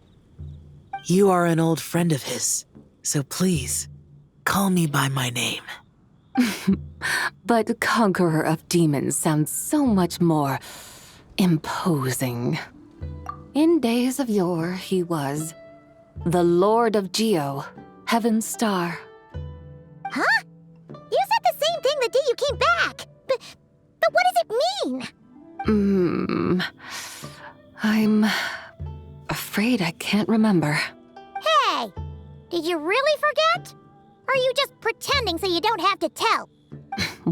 You are an old friend of his, so please, call me by my name. But Conqueror of Demons sounds so much more imposing. In days of yore, he was the Lord of Geo, Heaven's Star. Huh? You said the same thing the day you came back. But what does it mean? I'm afraid I can't remember. Hey, did you really forget? Or are you just pretending so you don't have to tell?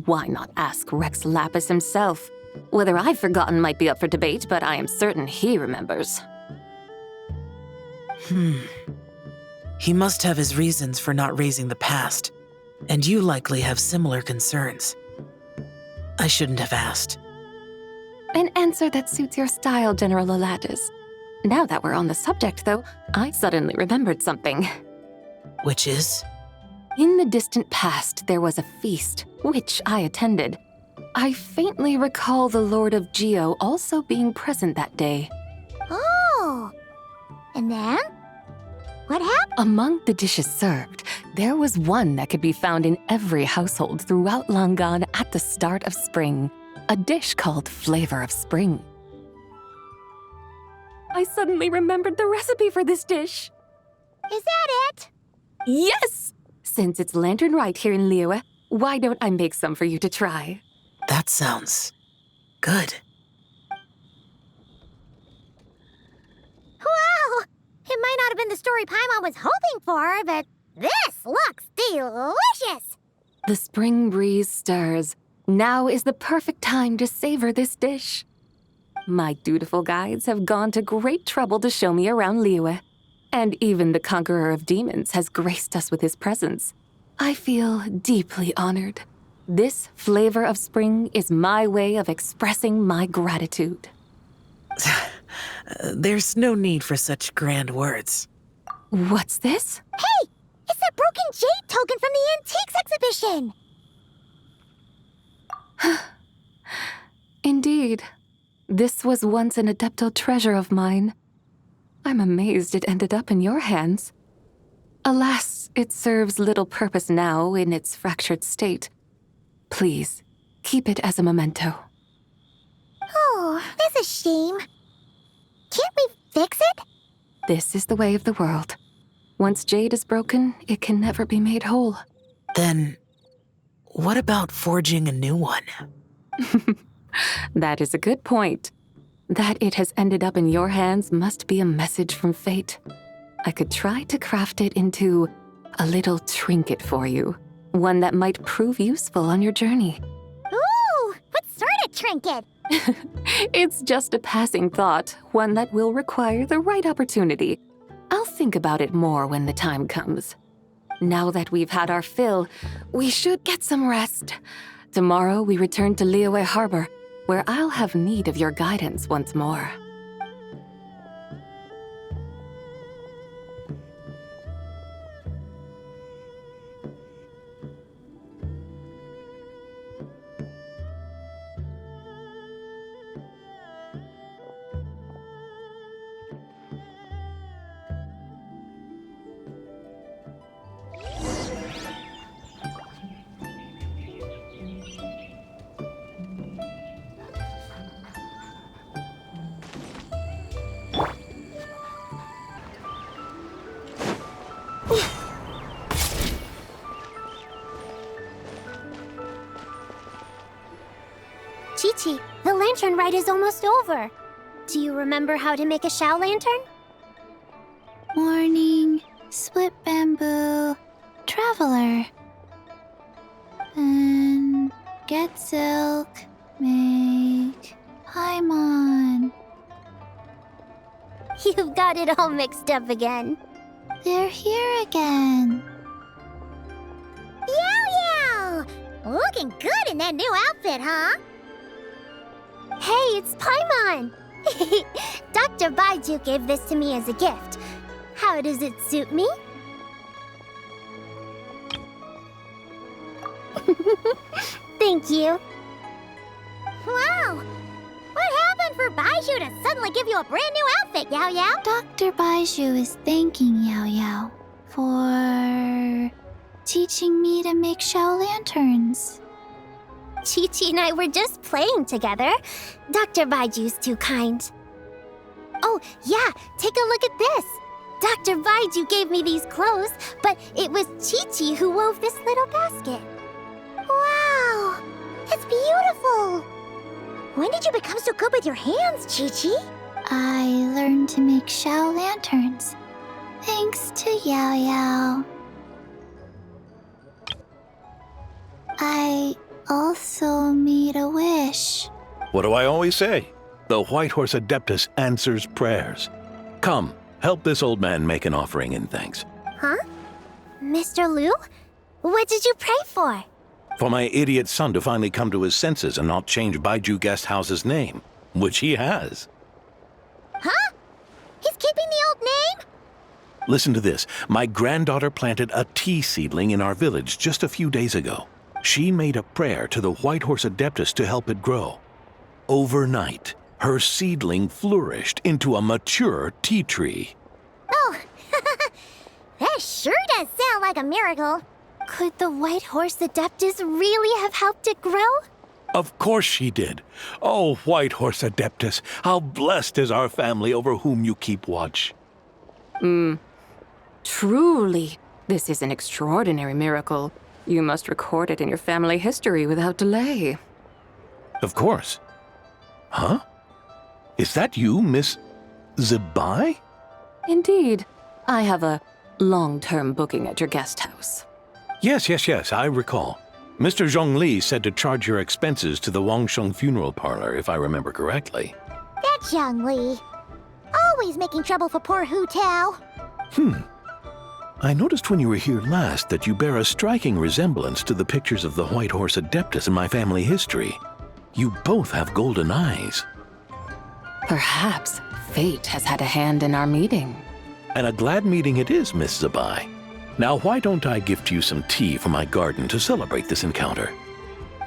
Why not ask Rex Lapis himself? Whether I've forgotten might be up for debate, but I am certain he remembers. He must have his reasons for not raising the past, and you likely have similar concerns. I shouldn't have asked. An answer that suits your style, General Elatis. Now that we're on the subject, though, I suddenly remembered something. Which is? In the distant past, there was a feast, which I attended. I faintly recall the Lord of Geo also being present that day. Oh. And then? What happened? Among the dishes served, there was one that could be found in every household throughout Langan at the start of spring. A dish called Flavor of Spring. I suddenly remembered the recipe for this dish. Is that it? Yes! Since it's lantern right here in LiYue, why don't I make some for you to try? That sounds good. Wow! It might not have been the story Paimon was hoping for, but this looks delicious! The spring breeze stirs. Now is the perfect time to savor this dish. My dutiful guides have gone to great trouble to show me around LiYue, and even the Conqueror of Demons has graced us with his presence. I feel deeply honored. This flavor of spring is my way of expressing my gratitude. There's no need for such grand words. What's this? Hey! It's that broken jade token from the antiques exhibition! Indeed. This was once an Adepto treasure of mine. I'm amazed it ended up in your hands. Alas, it serves little purpose now in its fractured state. Please, keep it as a memento. Oh, that's a shame. Can't we fix it? This is the way of the world. Once jade is broken, it can never be made whole. Then, what about forging a new one? That is a good point. That it has ended up in your hands must be a message from fate. I could try to craft it into a little trinket for you. One that might prove useful on your journey. Ooh, what sort of trinket? It's just a passing thought, one that will require the right opportunity. I'll think about it more when the time comes. Now that we've had our fill, we should get some rest. Tomorrow we return to LiYue Harbor, where I'll have need of your guidance once more. Chi-Chi, the lantern ride is almost over. Do you remember how to make a Shao lantern? Morning, split bamboo, traveler. And get silk, make Paimon. You've got it all mixed up again. They're here again. Yow! Looking good in that new outfit, huh? Hey, it's Paimon! Dr. Baiju gave this to me as a gift. How does it suit me? Thank you. Wow! What happened for Baiju to suddenly give you a brand new outfit, Yao Yao? Dr. Baiju is thanking Yao Yao for teaching me to make shell lanterns. Chi-Chi and I were just playing together. Dr. Baiju's too kind. Oh, yeah, take a look at this. Dr. Baiju gave me these clothes, but it was Chi-Chi who wove this little basket. Wow, it's beautiful. When did you become so good with your hands, Chi-Chi? I learned to make shell lanterns, thanks to Yao Yao. I also made a wish. What do I always say? The White Horse Adeptus answers prayers. Come, help this old man make an offering in thanks. Huh? Mr. Liu? What did you pray for? For my idiot son to finally come to his senses and not change Baiju Guest House's name, which he has. Huh? He's keeping the old name? Listen to this. My granddaughter planted a tea seedling in our village just a few days ago. She made a prayer to the White Horse Adeptus to help it grow. Overnight, her seedling flourished into a mature tea tree. Oh, that sure does sound like a miracle. Could the White Horse Adeptus really have helped it grow? Of course she did. Oh, White Horse Adeptus, how blessed is our family over whom you keep watch. Truly, this is an extraordinary miracle. You must record it in your family history without delay. Of course. Huh? Is that you, Miss Zibai? Indeed. I have a long-term booking at your guest house. Yes, I recall. Mr. Zhongli said to charge your expenses to the Wangsheng funeral parlor, if I remember correctly. That Zhongli. Always making trouble for poor Hu Tao. I noticed when you were here last that you bear a striking resemblance to the pictures of the White Horse Adeptus in my family history. You both have golden eyes. Perhaps fate has had a hand in our meeting. And a glad meeting it is, Miss Zibai. Now why don't I gift you some tea from my garden to celebrate this encounter?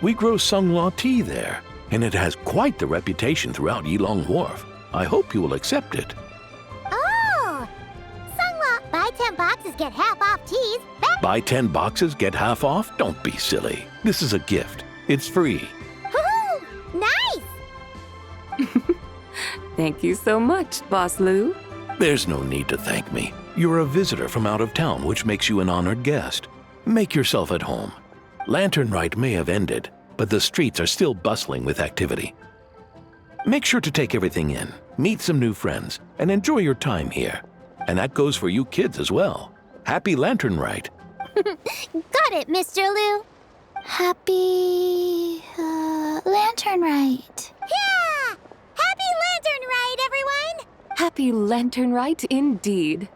We grow Sunglaw tea there, and it has quite the reputation throughout Yilong Wharf. I hope you will accept it. Oh! Sunglaw, buy 10 boxes, get half off teas. Buy 10 boxes, get half off? Don't be silly. This is a gift. It's free. Woohoo! Nice! Thank you so much, Boss Liu. There's no need to thank me. You're a visitor from out of town, which makes you an honored guest. Make yourself at home. Lanternlit may have ended, but the streets are still bustling with activity. Make sure to take everything in, meet some new friends, and enjoy your time here. And that goes for you kids as well. Happy Lanternlit. Got it, Mr. Liu. Happy Lanternlit. Yeah! Happy Lanternlit, everyone! Happy Lanternlit indeed.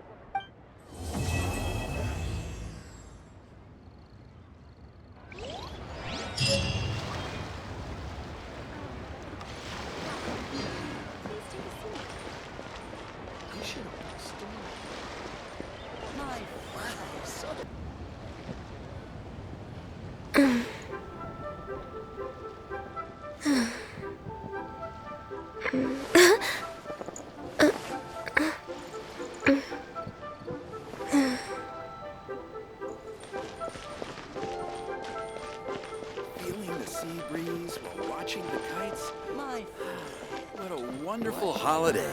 Feeling the sea breeze while watching the kites? What a wonderful holiday.